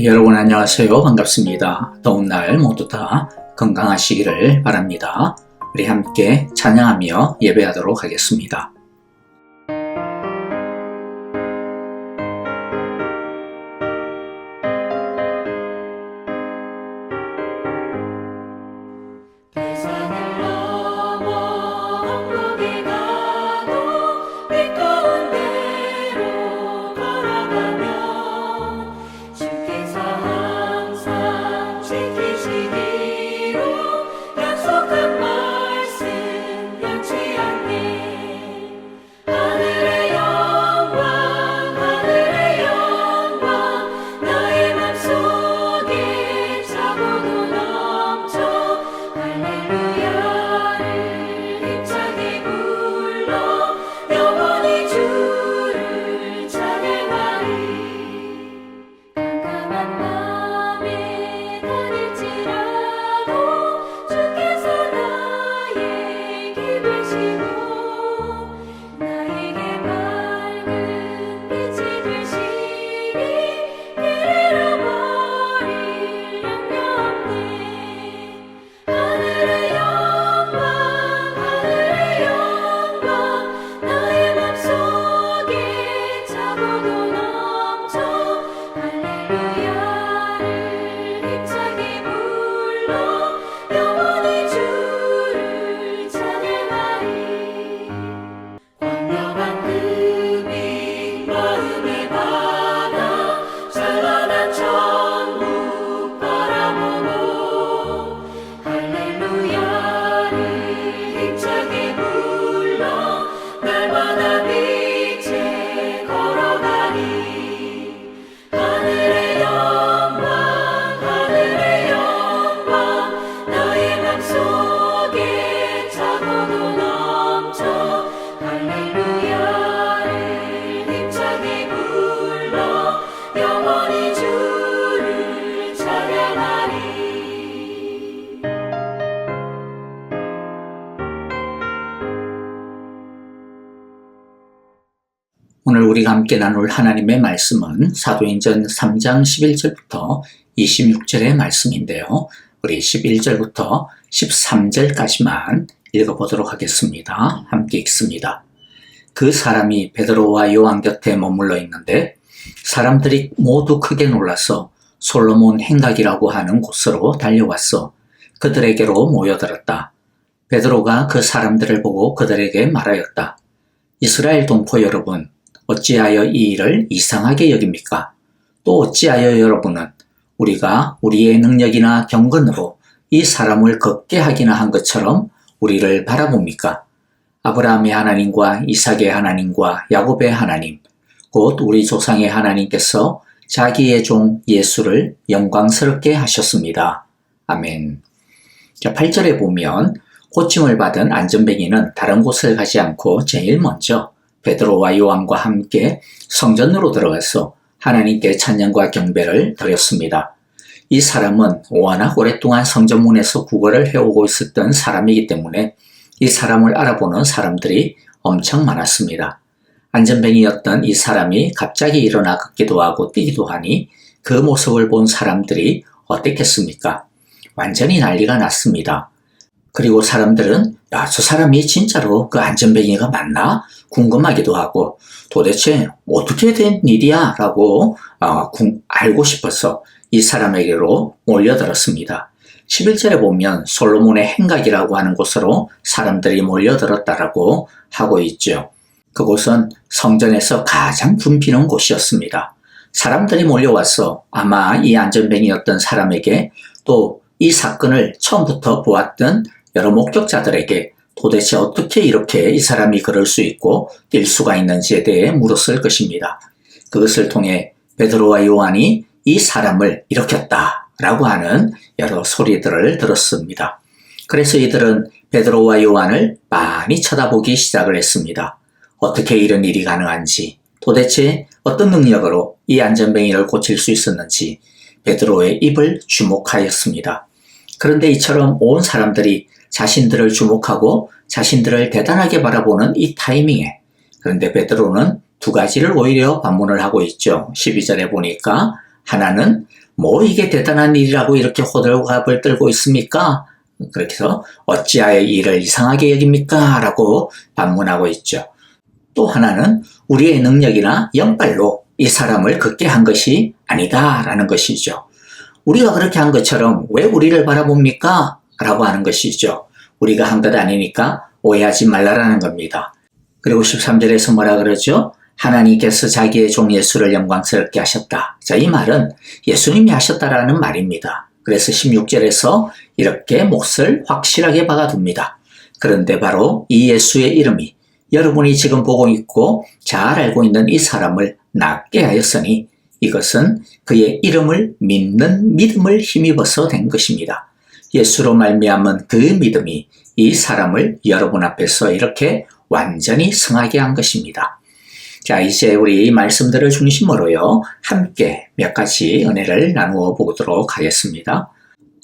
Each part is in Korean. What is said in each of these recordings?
여러분 안녕하세요. 반갑습니다. 더운 날 모두 다 건강하시기를 바랍니다. 우리 함께 찬양하며 예배하도록 하겠습니다. 오늘 우리가 함께 나눌 하나님의 말씀은 사도행전 3장 11절부터 26절의 말씀인데요. 우리 11절부터 13절까지만 읽어보도록 하겠습니다. 함께 읽습니다. 그 사람이 베드로와 요한 곁에 머물러 있는데 사람들이 모두 크게 놀라서 솔로몬 행각이라고 하는 곳으로 달려왔어 그들에게로 모여들었다. 베드로가 그 사람들을 보고 그들에게 말하였다. 이스라엘 동포 여러분, 어찌하여 이 일을 이상하게 여깁니까? 또 어찌하여 여러분은 우리가 우리의 능력이나 경건으로 이 사람을 걷게 하기나 한 것처럼 우리를 바라봅니까? 아브라함의 하나님과 이삭의 하나님과 야곱의 하나님, 곧 우리 조상의 하나님께서 자기의 종 예수를 영광스럽게 하셨습니다. 아멘. 자, 8절에 보면 고침을 받은 안전뱅이는 다른 곳을 가지 않고 제일 먼저 베드로와 요한과 함께 성전으로 들어가서 하나님께 찬양과 경배를 드렸습니다. 이 사람은 워낙 오랫동안 성전문에서 구걸을 해오고 있었던 사람이기 때문에 이 사람을 알아보는 사람들이 엄청 많았습니다. 안전뱅이였던 이 사람이 갑자기 일어나 걷기도 하고 뛰기도 하니 그 모습을 본 사람들이 어땠겠습니까? 완전히 난리가 났습니다. 그리고 사람들은 저 사람이 진짜로 그 안전뱅이가 맞나? 궁금하기도 하고 도대체 어떻게 된 일이야? 라고 알고 싶어서 이 사람에게로 몰려들었습니다. 11절에 보면 솔로몬의 행각이라고 하는 곳으로 사람들이 몰려들었다라고 하고 있죠. 그곳은 성전에서 가장 붐비는 곳이었습니다. 사람들이 몰려와서 아마 이 안전뱅이였던 사람에게 또 이 사건을 처음부터 보았던 여러 목격자들에게 도대체 어떻게 이렇게 이 사람이 그럴 수 있고 뛸 수가 있는지에 대해 물었을 것입니다. 그것을 통해 베드로와 요한이 이 사람을 일으켰다라고 하는 여러 소리들을 들었습니다. 그래서 이들은 베드로와 요한을 많이 쳐다보기 시작을 했습니다. 어떻게 이런 일이 가능한지, 도대체 어떤 능력으로 이 안전뱅이를 고칠 수 있었는지 베드로의 입을 주목하였습니다. 그런데 이처럼 온 사람들이 자신들을 주목하고 자신들을 대단하게 바라보는 이 타이밍에, 그런데 베드로는 두 가지를 오히려 반문을 하고 있죠. 12절에 보니까 하나는 뭐 이게 대단한 일이라고 이렇게 호들갑을 떨고 있습니까? 그렇게 해서 어찌하여 이를 이상하게 여깁니까? 라고 반문하고 있죠. 또 하나는 우리의 능력이나 영빨로 이 사람을 걷게 한 것이 아니다 라는 것이죠. 우리가 그렇게 한 것처럼 왜 우리를 바라봅니까? 라고 하는 것이죠. 우리가 한 것 아니니까 오해하지 말라라는 겁니다. 그리고 13절에서 뭐라 그러죠? 하나님께서 자기의 종 예수를 영광스럽게 하셨다. 자, 이 말은 예수님이 하셨다라는 말입니다. 그래서 16절에서 이렇게 몫을 확실하게 박아둡니다. 그런데 바로 이 예수의 이름이 여러분이 지금 보고 있고 잘 알고 있는 이 사람을 낫게 하였으니 이것은 그의 이름을 믿는 믿음을 힘입어서 된 것입니다. 예수로 말미암은 그 믿음이 이 사람을 여러분 앞에서 이렇게 완전히 승하게 한 것입니다. 자, 이제 우리 이 말씀들을 중심으로요, 함께 몇 가지 은혜를 나누어 보도록 하겠습니다.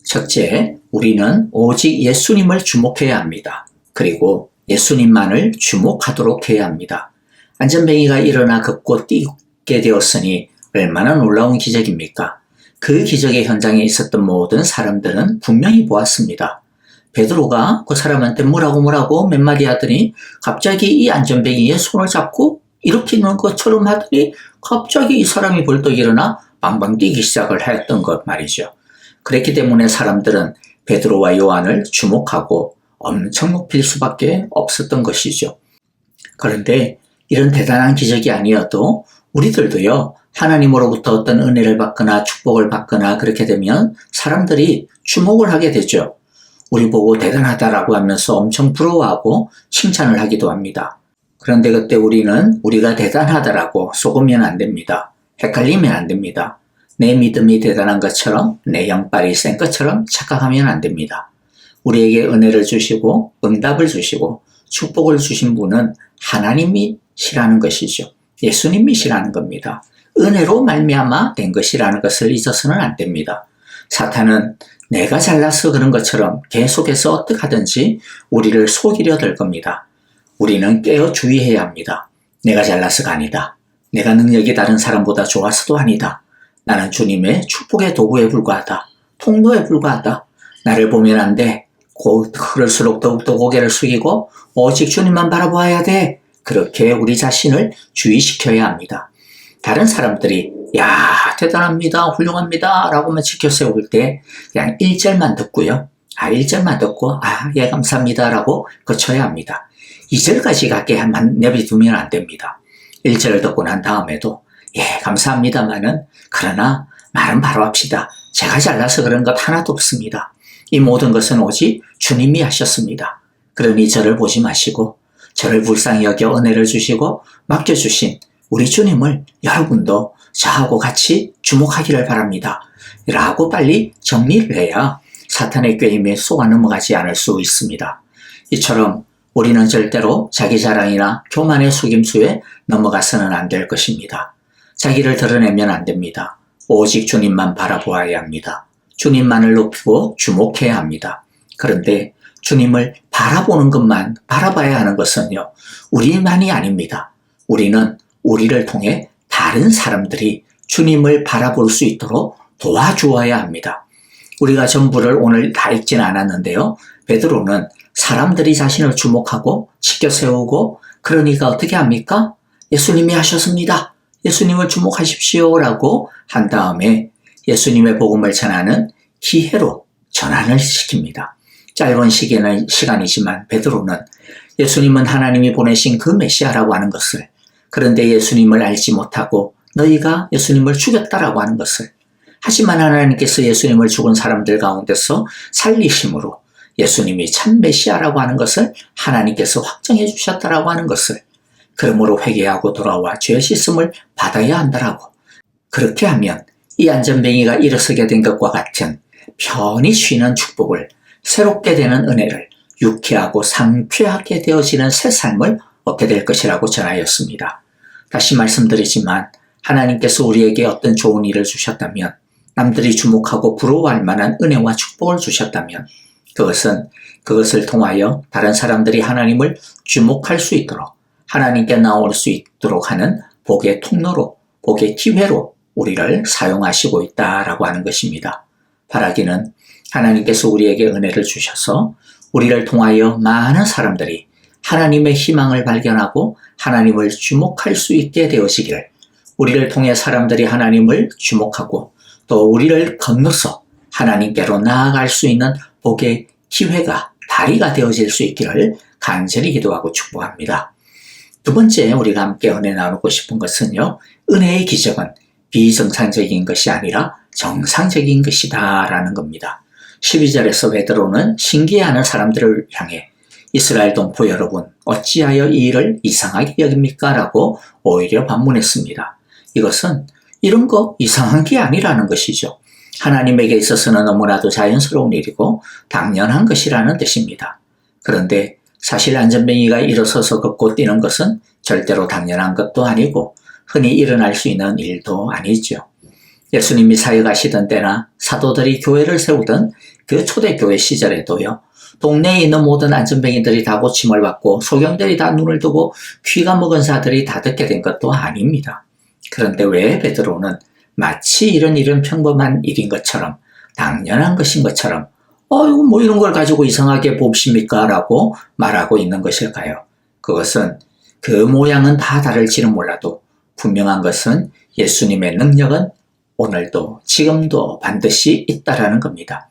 첫째, 우리는 오직 예수님을 주목해야 합니다. 그리고 예수님만을 주목하도록 해야 합니다. 안전뱅이가 일어나 걷고 뛰게 되었으니 얼마나 놀라운 기적입니까? 그 기적의 현장에 있었던 모든 사람들은 분명히 보았습니다. 베드로가 그 사람한테 뭐라고 몇 마디 하더니 갑자기 이 안전뱅이의 손을 잡고 일으키는 것처럼 하더니 갑자기 이 사람이 벌떡 일어나 방방 뛰기 시작을 했던 것 말이죠. 그랬기 때문에 사람들은 베드로와 요한을 주목하고 엄청 높일 수밖에 없었던 것이죠. 그런데 이런 대단한 기적이 아니어도 우리들도요, 하나님으로부터 어떤 은혜를 받거나 축복을 받거나 그렇게 되면 사람들이 주목을 하게 되죠. 우리 보고 대단하다라고 하면서 엄청 부러워하고 칭찬을 하기도 합니다. 그런데 그때 우리는 우리가 대단하다라고 속으면 안 됩니다. 헷갈리면 안 됩니다. 내 믿음이 대단한 것처럼 내 영빨이 센 것처럼 착각하면 안 됩니다. 우리에게 은혜를 주시고 응답을 주시고 축복을 주신 분은 하나님이시라는 것이죠. 예수님이시라는 겁니다. 은혜로 말미암아 된 것이라는 것을 잊어서는 안 됩니다. 사탄은 내가 잘나서 그런 것처럼 계속해서 어떻게 하든지 우리를 속이려 들 겁니다. 우리는 깨어 주의해야 합니다. 내가 잘나서가 아니다. 내가 능력이 다른 사람보다 좋아서도 아니다. 나는 주님의 축복의 도구에 불과하다. 통로에 불과하다. 나를 보면 안 돼. 그럴수록 더욱더 고개를 숙이고 오직 주님만 바라보아야 돼. 그렇게 우리 자신을 주의시켜야 합니다. 다른 사람들이 야 대단합니다. 훌륭합니다. 라고만 지켜세울 때 그냥 1절만 듣고요. 1절만 듣고 예 감사합니다. 라고 거쳐야 합니다. 2절까지 가게만 내비두면 안 됩니다. 1절을 듣고 난 다음에도 예 감사합니다만은 그러나 말은 바로 합시다. 제가 잘나서 그런 것 하나도 없습니다. 이 모든 것은 오직 주님이 하셨습니다. 그러니 저를 보지 마시고 저를 불쌍히 여겨 은혜를 주시고 맡겨주신 우리 주님을 여러분도 저하고 같이 주목하기를 바랍니다. 라고 빨리 정리를 해야 사탄의 꾀임에 속아 넘어가지 않을 수 있습니다. 이처럼 우리는 절대로 자기 자랑이나 교만의 속임수에 넘어가서는 안 될 것입니다. 자기를 드러내면 안 됩니다. 오직 주님만 바라보아야 합니다. 주님만을 높이고 주목해야 합니다. 그런데 주님을 바라보는 것만 바라봐야 하는 것은요, 우리만이 아닙니다. 우리는 우리를 통해 다른 사람들이 주님을 바라볼 수 있도록 도와주어야 합니다. 우리가 전부를 오늘 다 읽지는 않았는데요. 베드로는 사람들이 자신을 주목하고 지켜 세우고 그러니까 어떻게 합니까? 예수님이 하셨습니다. 예수님을 주목하십시오 라고 한 다음에 예수님의 복음을 전하는 기회로 전환을 시킵니다. 짧은 시간이지만 베드로는 예수님은 하나님이 보내신 그 메시아라고 하는 것을, 그런데 예수님을 알지 못하고 너희가 예수님을 죽였다라고 하는 것을, 하지만 하나님께서 예수님을 죽은 사람들 가운데서 살리심으로 예수님이 참 메시아라고 하는 것을 하나님께서 확정해 주셨다라고 하는 것을, 그러므로 회개하고 돌아와 죄 씻음을 받아야 한다라고, 그렇게 하면 이 안전뱅이가 일어서게 된 것과 같은 편히 쉬는 축복을, 새롭게 되는 은혜를, 유쾌하고 상쾌하게 되어지는 새 삶을 얻게 될 것이라고 전하였습니다. 다시 말씀드리지만 하나님께서 우리에게 어떤 좋은 일을 주셨다면, 남들이 주목하고 부러워할 만한 은혜와 축복을 주셨다면 그것을 통하여 다른 사람들이 하나님을 주목할 수 있도록, 하나님께 나올 수 있도록 하는 복의 통로로, 복의 기회로 우리를 사용하시고 있다라고 하는 것입니다. 바라기는 하나님께서 우리에게 은혜를 주셔서 우리를 통하여 많은 사람들이 하나님의 희망을 발견하고 하나님을 주목할 수 있게 되어지기를, 우리를 통해 사람들이 하나님을 주목하고 또 우리를 건너서 하나님께로 나아갈 수 있는 복의 기회가, 다리가 되어질 수 있기를 간절히 기도하고 축복합니다. 두 번째 우리가 함께 은혜 나누고 싶은 것은요, 은혜의 기적은 비정상적인 것이 아니라 정상적인 것이다 라는 겁니다. 12절에서 베드로는 신기해하는 사람들을 향해 이스라엘 동포 여러분, 어찌하여 이 일을 이상하게 여깁니까? 라고 오히려 반문했습니다. 이것은 이런 거 이상한 게 아니라는 것이죠. 하나님에게 있어서는 너무나도 자연스러운 일이고 당연한 것이라는 뜻입니다. 그런데 사실 안전뱅이가 일어서서 걷고 뛰는 것은 절대로 당연한 것도 아니고 흔히 일어날 수 있는 일도 아니죠. 예수님이 사역하시던 때나 사도들이 교회를 세우던 그 초대교회 시절에도요, 동네에 있는 모든 안전뱅이들이 다 고침을 받고 소경들이 다 눈을 뜨고 귀가 먹은 자들이 다 듣게 된 것도 아닙니다. 그런데 왜 베드로는 마치 이런 일은 평범한 일인 것처럼, 당연한 것인 것처럼 이거 뭐 이런 걸 가지고 이상하게 봅십니까? 라고 말하고 있는 것일까요? 그것은 그 모양은 다 다를지는 몰라도 분명한 것은 예수님의 능력은 오늘도 지금도 반드시 있다라는 겁니다.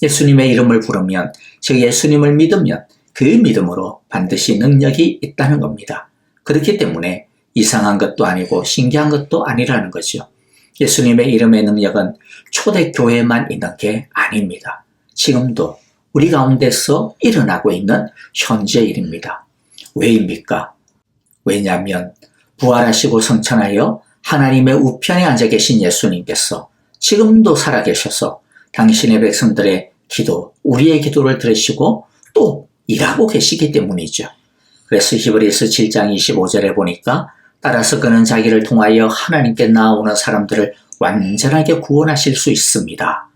예수님의 이름을 부르면, 즉 예수님을 믿으면 그 믿음으로 반드시 능력이 있다는 겁니다. 그렇기 때문에 이상한 것도 아니고 신기한 것도 아니라는 거죠. 예수님의 이름의 능력은 초대교회에만 있는 게 아닙니다. 지금도 우리 가운데서 일어나고 있는 현재 일입니다. 왜입니까? 왜냐하면 부활하시고 성천하여 하나님의 우편에 앉아 계신 예수님께서 지금도 살아계셔서 당신의 백성들의 기도, 우리의 기도를 들으시고 또 일하고 계시기 때문이죠. 그래서 히브리서 7장 25절에 보니까 따라서 그는 자기를 통하여 하나님께 나아오는 사람들을 완전하게 구원하실 수 있습니다.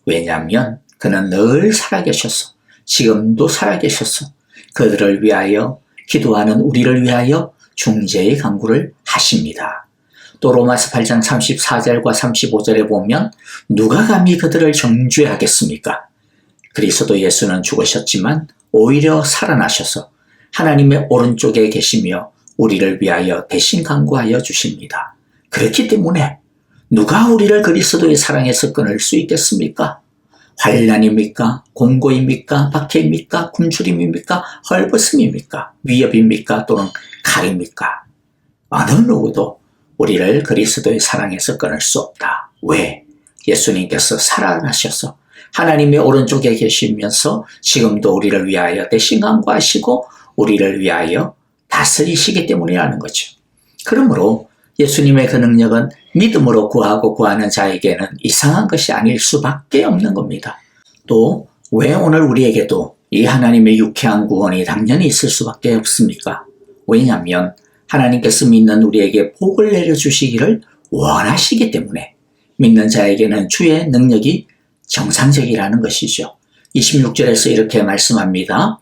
왜냐하면 그는 늘 살아계셔서, 지금도 살아계셔서 그들을 위하여, 기도하는 우리를 위하여 중재의 간구를 하십니다. 또 로마서 8장 34절과 35절에 보면 누가 감히 그들을 정죄하겠습니까? 그리스도 예수는 죽으셨지만 오히려 살아나셔서 하나님의 오른쪽에 계시며 우리를 위하여 대신 간구하여 주십니다. 그렇기 때문에 누가 우리를 그리스도의 사랑에서 끊을 수 있겠습니까? 환난입니까? 공고입니까? 박해입니까? 굶주림입니까? 헐벗음입니까? 위협입니까? 또는 칼입니까? 어느 누구도 우리를 그리스도의 사랑에서 끊을 수 없다. 왜? 예수님께서 살아나셔서 하나님의 오른쪽에 계시면서 지금도 우리를 위하여 대신 간구하시고 우리를 위하여 다스리시기 때문이라는 거죠. 그러므로 예수님의 그 능력은 믿음으로 구하고 구하는 자에게는 이상한 것이 아닐 수밖에 없는 겁니다. 또 왜 오늘 우리에게도 이 하나님의 유쾌한 구원이 당연히 있을 수밖에 없습니까? 왜냐하면 하나님께서 믿는 우리에게 복을 내려주시기를 원하시기 때문에 믿는 자에게는 주의 능력이 정상적이라는 것이죠. 26절에서 이렇게 말씀합니다.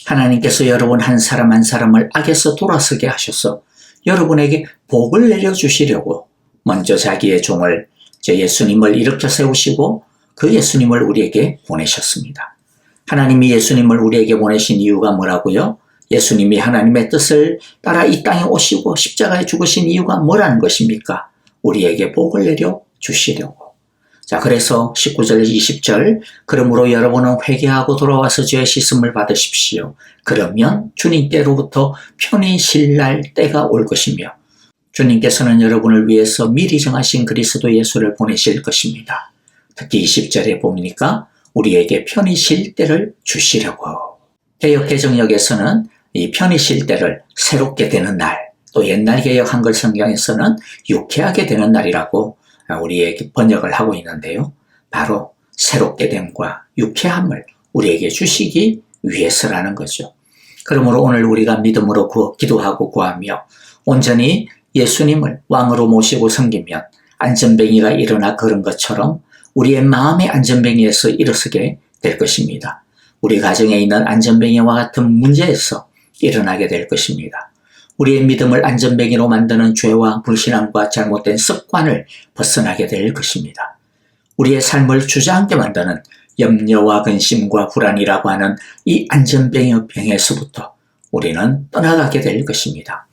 하나님께서 여러분 한 사람 한 사람을 악에서 돌아서게 하셔서 여러분에게 복을 내려주시려고 먼저 자기의 종을, 예수님을 일으켜 세우시고 그 예수님을 우리에게 보내셨습니다. 하나님이 예수님을 우리에게 보내신 이유가 뭐라고요? 예수님이 하나님의 뜻을 따라 이 땅에 오시고 십자가에 죽으신 이유가 뭐라는 것입니까? 우리에게 복을 내려 주시려고. 자, 그래서 19절, 20절, 그러므로 여러분은 회개하고 돌아와서 죄의 씻음을 받으십시오. 그러면 주님께로부터 편히 쉴 날 때가 올 것이며 주님께서는 여러분을 위해서 미리 정하신 그리스도 예수를 보내실 것입니다. 특히 20절에 보니까 우리에게 편히 쉴 때를 주시려고. 개역개정역에서는 이 편히 쉴 때를 새롭게 되는 날, 또 옛날 개역 한글 성경에서는 유쾌하게 되는 날이라고 우리에게 번역을 하고 있는데요. 바로 새롭게 됨과 유쾌함을 우리에게 주시기 위해서라는 거죠. 그러므로 오늘 우리가 믿음으로 기도하고 구하며 온전히 예수님을 왕으로 모시고 섬기면 안전뱅이가 일어나 걸은 것처럼 우리의 마음의 안전뱅이에서 일어서게 될 것입니다. 우리 가정에 있는 안전뱅이와 같은 문제에서 일어나게 될 것입니다. 우리의 믿음을 안전뱅이로 만드는 죄와 불신앙과 잘못된 습관을 벗어나게 될 것입니다. 우리의 삶을 주저앉게 만드는 염려와 근심과 불안이라고 하는 이 안전뱅이에서부터 우리는 떠나가게 될 것입니다.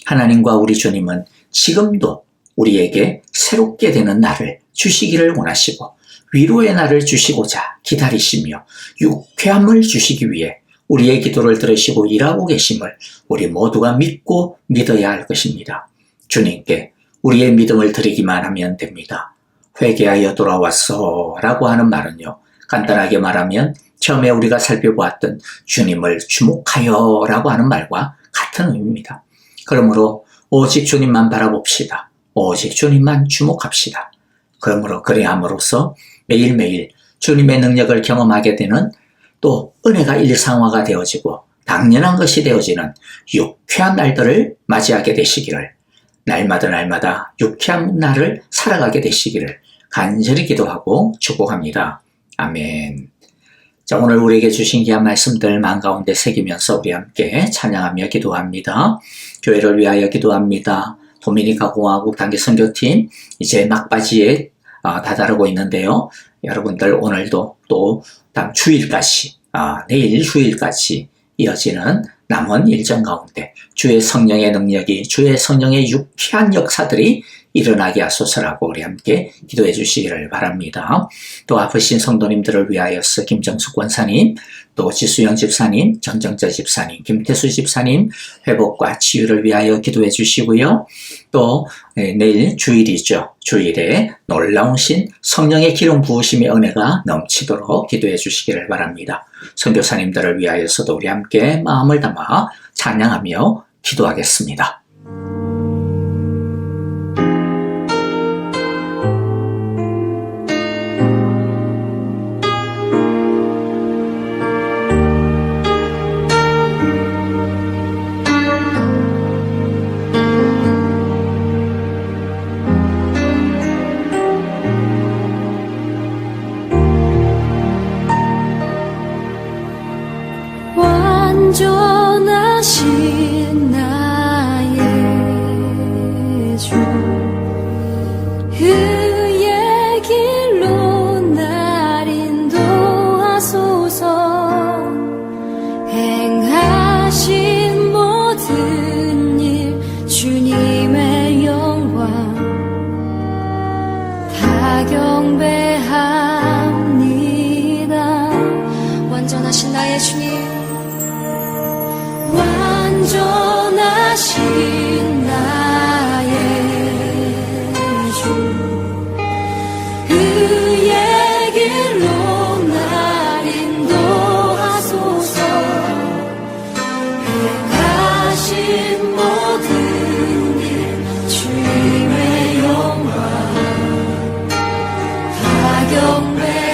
하나님과 우리 주님은 지금도 우리에게 새롭게 되는 날을 주시기를 원하시고 위로의 날을 주시고자 기다리시며 유쾌함을 주시기 위해 우리의 기도를 들으시고 일하고 계심을 우리 모두가 믿고 믿어야 할 것입니다. 주님께 우리의 믿음을 드리기만 하면 됩니다. 회개하여 돌아왔어 라고 하는 말은요, 간단하게 말하면 처음에 우리가 살펴보았던 주님을 주목하여 라고 하는 말과 같은 의미입니다. 그러므로 오직 주님만 바라봅시다. 오직 주님만 주목합시다. 그러므로 그래함으로써 매일매일 주님의 능력을 경험하게 되는, 또 은혜가 일상화가 되어지고 당연한 것이 되어지는 유쾌한 날들을 맞이하게 되시기를, 날마다 유쾌한 날을 살아가게 되시기를 간절히 기도하고 축복합니다. 아멘. 자, 오늘 우리에게 주신 귀한 말씀들 마음 가운데 새기면서 우리 함께 찬양하며 기도합니다. 교회를 위하여 기도합니다. 도미니카 공화국 단기 선교팀 이제 막바지에 다다르고 있는데요. 여러분들 오늘도 또 다음 주일까지, 내일 주일까지 이어지는 남은 일정 가운데 주의 성령의 능력이, 주의 성령의 유쾌한 역사들이 일어나게 하소서라고 우리 함께 기도해 주시기를 바랍니다. 또 아프신 성도님들을 위하여서 김정숙 권사님, 또 지수영 집사님, 전정자 집사님, 김태수 집사님 회복과 치유를 위하여 기도해 주시고요. 또 내일 주일이죠. 주일에 놀라우신 성령의 기름 부으심의 은혜가 넘치도록 기도해 주시기를 바랍니다. 선교사님들을 위하여서도 우리 함께 마음을 담아 찬양하며 기도하겠습니다. 온전하신 나의 주, 그의 길로 날 인도하소서. 행하신 모든 일 주님의 영광 다 경배합니다. 완전하신 나의 주님, 완전하신 나의 주, 그의 길로 날 인도하소서. 행하신 모든 일 주님의 영광 다 경배